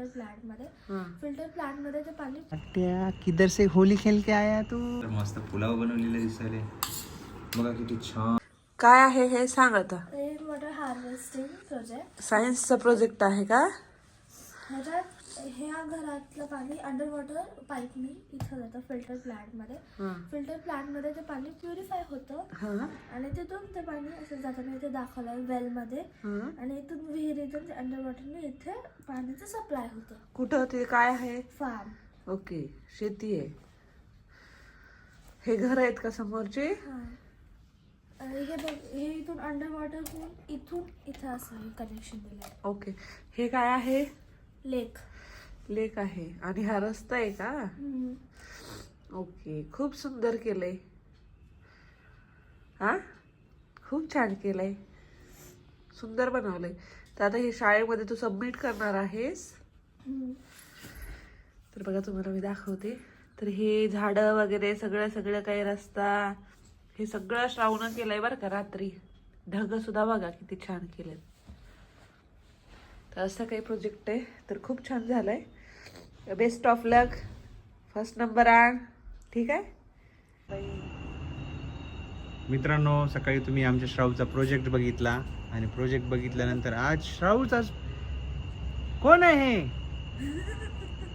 Plant मध्ये filter plant मध्ये ते पाणी अट्ट्या किधर से होली खेल के आया तू. मस्त पुलाव बनवलेला दिसायले बघा किती छान. काय आहे हे सांग आता. रेन वॉटर हार्वेस्टिंग प्रोजेक्ट सायन्सचा प्रोजेक्ट आहे का? ह्याच्यात ह्या घरातलं पाणी अंडर वॉटर पाईपनी इथं जातं फिल्टर प्लांट मध्ये. फिल्टर प्लांट मध्ये ते पाणी प्युरिफाय होतं आणि तिथून ते पाणी असं जाताना इथे दाखवलंय वेल मध्ये आणि इथून विहिरीतून ते अंडर वॉटरने इथे पाण्याचं सप्लाय होतं. कुठं ते काय आहे? फार्म. ओके, शेती आहे. हे घर आहेत का समोरचे? आणि हे बघ, हे इथून अंडर वॉटर होऊन इथून इथं असं कनेक्शन दिलंय. ओके, हे काय आहे? लेक. लेक आहे. आणि हा रस्ता आहे का? ओके, खूप सुंदर केलंय. हा, खूप छान केलंय, सुंदर बनवलंय. तर आता हे शाळेमध्ये तू सबमिट करणार आहेस. तर बघा तुम्हाला मी दाखवते. तर हे झाडं वगैरे सगळं काही रस्ता हे सगळं श्रावण केलंय बरं का. रात्री ढग सुद्धा बघा किती छान केलेत. तर असं काही प्रोजेक्ट आहे. तर खूप छान झालंय. Best of luck. First number आण. ठीक आहे मित्रांनो, सकाळी तुम्ही आमच्या श्रावचा प्रोजेक्ट बघितला आणि प्रोजेक्ट बघितल्यानंतर आज श्रावचा कोण आहे?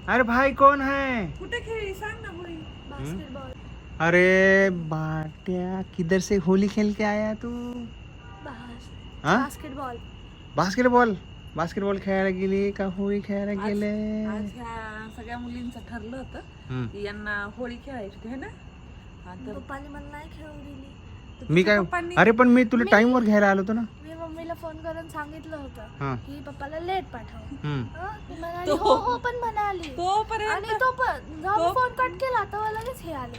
अरे भाई कोण है? कुठे खेळली सांग ना मुली. बास्केटबॉल. अरे बाट्या किधर से होली खेल के आया तू. बास्केटबॉल. बास्केटबॉल बास्केटबॉल खेळायला गेली का होळी खेळायला गेले? आज ह्या सगळ्या मुलींचं ठरलं होतं की यांना होळी खेळायची होती है ना. पप्पाने मला नाही खेळू दिली. मी काय अरे पण मी तुला टाइम वर घ्यायला आलो होतो ना. मी मम्मीला फोन करून सांगितलं होतं हा. की पप्पाला लेट पाठव. ती म्हणाली तो- हो हो पण म्हणाली. तोपर्यंत आणि तो पण जेव्हा फोन कट केला तेव्हा लगेच हे आले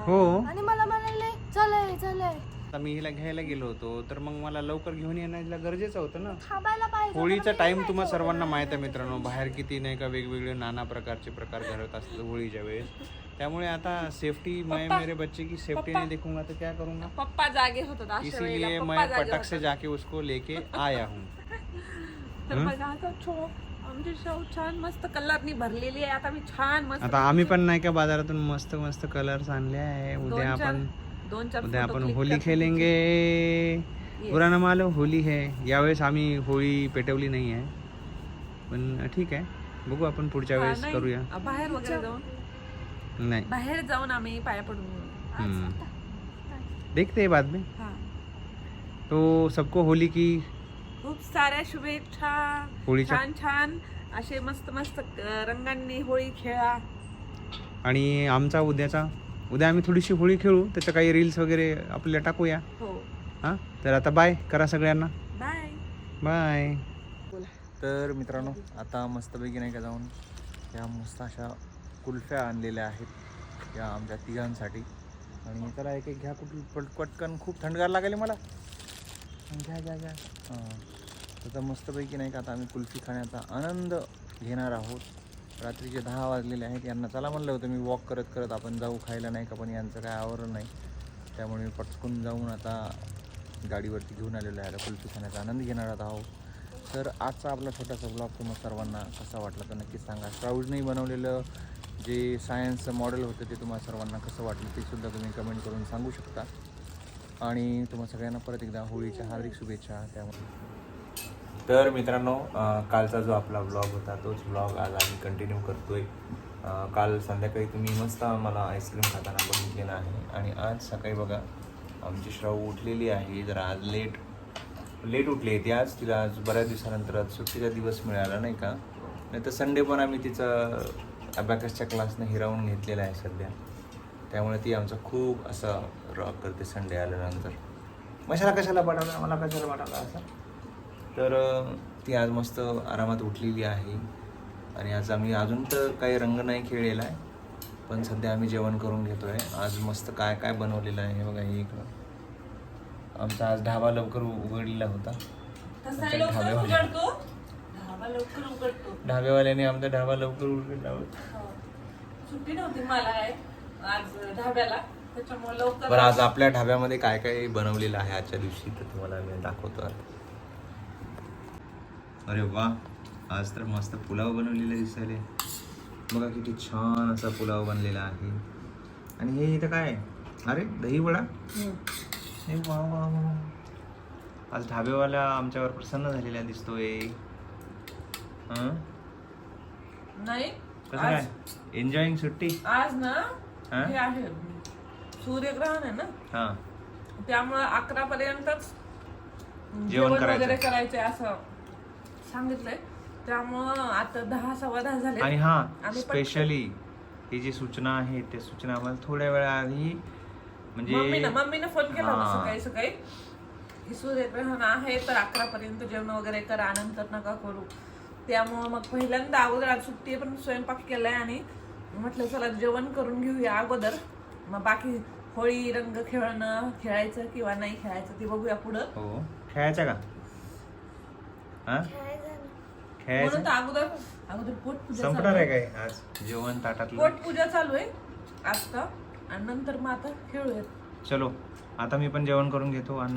हो. आणि मला म्हणाले चले आता मी हिला घ्यायला गेलो होतो तर मग मला लवकर घेऊन येणं गरजेचं होतं ना. थांबायला पाहिजे. होळीचा टाइम तुम्हा सर्वांना माहित आहे मित्रांनो. बाहेर किती नाही का वेगवेगळे नाना प्रकारचे प्रकार घडत असतात होळीच्या वेळेस. त्यामुळे आता सेफ्टी मैं मेरे बच्चे की सेफ्टी नहीं देखूंगा तो क्या करूंगा. पप्पा जागे होतात अशा इसीलिए वेळेला. मैं पटक से जाके उसको लेके आया हूँ. तर बघा आता आमची शाऊ छान मस्त कलरनी भरलेली आहे. आता मी छान मस्त आता आम्ही पण नाही का बाजारातून मस्त मस्त कलर्स आणले आहे. उद्या आपण होली खेलेंगे. बुरा न मानो होली है. यावेळेस आम्ही होळी पेटवली नाही आहे पण ठीक आहे बघू आपण पुढच्या वेळेस करूया. बाहेर वगैरे जाऊन नाही बाहेर जाऊन आम्ही पाया पडून देखते हैं बाद में. तो सबको होली की खूप साऱ्या शुभेच्छा. होळीच्या छान छान असे मस्त मस्त रंगांनी होळी खेळा. आणि आमचा उद्या आम्ही थोडीशी होळी खेळू. त्याचं काही रील्स वगैरे आपल्याला टाकूया. हो हां तर आता बाय करा सगळ्यांना. Bye bye. तर मित्रांनो आता मस्तपैकी नाही का जाऊन या मस्त अशा कुल्फ्या आणलेल्या आहेत या आमच्या तिघांसाठी. आणि त्याला एक घ्या पटकन. खूप थंडगार लागेल मला. घ्या तर मस्तपैकी नाही का आता आम्ही कुल्फी खाण्याचा आनंद घेणार आहोत. रात्रीचे 10 वाजलेले आहेत. यांना चला म्हणलं होतं मी वॉक करत आपण जाऊ खायला नाही का पण यांचं काय आवरलं नाही. त्यामुळे मी पटकन जाऊन आता गाडीवरती घेऊन आलेलो आहे. आता कुल्फी खाण्याचा आनंद घेणार आहोत. तर आजचा आपला छोटासा ब्लॉग तुम्हाला सर्वांना कसा वाटला तर नक्कीच सांगा. श्राऊजने बनवलेलं जे सायन्सचं मॉडेल होतं ते तुम्हाला सर्वांना कसं वाटलं ते सुद्धा तुम्ही कमेंट करून सांगू शकता. आणि तुम्हाला सगळ्यांना परत एकदा होळीच्या हार्दिक शुभेच्छा. त्यामुळे तर मित्रांनो कालचा जो आपला ब्लॉग होता तोच ब्लॉग आज आम्ही कंटिन्यू करतोय. काल संध्याकाळी तुम्ही मस्त मला आईस्क्रीम खाताना बघितलेलं आहे. आणि आज सकाळी बघा आमची श्राऊ उठलेली आहे. जरा आज लेट उठली आहे ती. आज तिला आज बऱ्याच दिवसानंतर आज सुट्टीचा दिवस मिळाला नाही का. नाही तर संडे पण आम्ही तिचं अबॅकसच्या क्लासनं हिरावून घेतलेला आहे सध्या. त्यामुळे ती आमचा खूप असा रॉक करते संडे आल्यानंतर. कशाला पाठवला मला कशाला पाठवला असं. तर ती आज मस्त आरामात उठलेली आहे. आणि आज आम्ही अजून तर काही रंग नाही खेळलेला आहे पण सध्या आम्ही जेवण करून घेतो आहे. आज मस्त काय बनवलेलं आहे बघा. हे इकडं आमचा आज ढाबा लवकर उघडलेला होता. ढाब्यावाल्याने आमचा ढाबा लवकर उघडला होता. सुट्टी नव्हती मला आज ढाब्याला त्याच्यामुळे लवकर. बरं आज आपल्या ढाब्यामध्ये काय बनवलेलं आहे आजच्या दिवशी तर तुम्हाला मी दाखवतो. अरे वा आज तर मस्त पुलाव बनवलेला दिसायला. बघा किती छान असा पुलाव बनलेला आहे. आणि हे इथं काय आहे? अरे दही वडा. हे वा वा वा. आज ढाबेवाला आमच्यावर प्रसन्न झालेला दिसतोय. हं? नाही कसं काय एन्जॉईंग सुट्टी? आज ना हा? हे आहे सूर्यग्रहण आहे ना, हा त्यामुळे 11 पर्यंतच जेवण करायचं. वगैरे करायचंय असं सांगितलंय. त्यामुळं आता 10 सव्वा 10 झाले. आणि हा आम्ही स्पेशली ही जी सूचना आहे त्या सूचना आम्हाला थोड्या वेळा आधी म्हणजे मम्मीनं फोन केला होता हा. सकाळी सकाळी की सूर्यग्रहण आहे तर 11 पर्यंत जेवण वगैरे करा, नंतर नका करू. त्यामुळं मग पहिल्यांदा अगोदर आज सुट्टी आहे पण स्वयंपाक केलाय आणि म्हटलं चला जेवण करून घेऊया अगोदर, मग बाकी होळी रंग खेळायचं किंवा नाही खेळायचं ते बघूया पुढं. हो खेळायचा का? हा खेळायचं म्हणून तर अगोदर पोटपूजा संपणार चालू आहे आहे. काय आज जेवण ताटातलं? पोटपूजा चालू आहे आता आणि नंतर मग आता खेळूयात. चलो आता मी पण जेवण करून घेतो आणि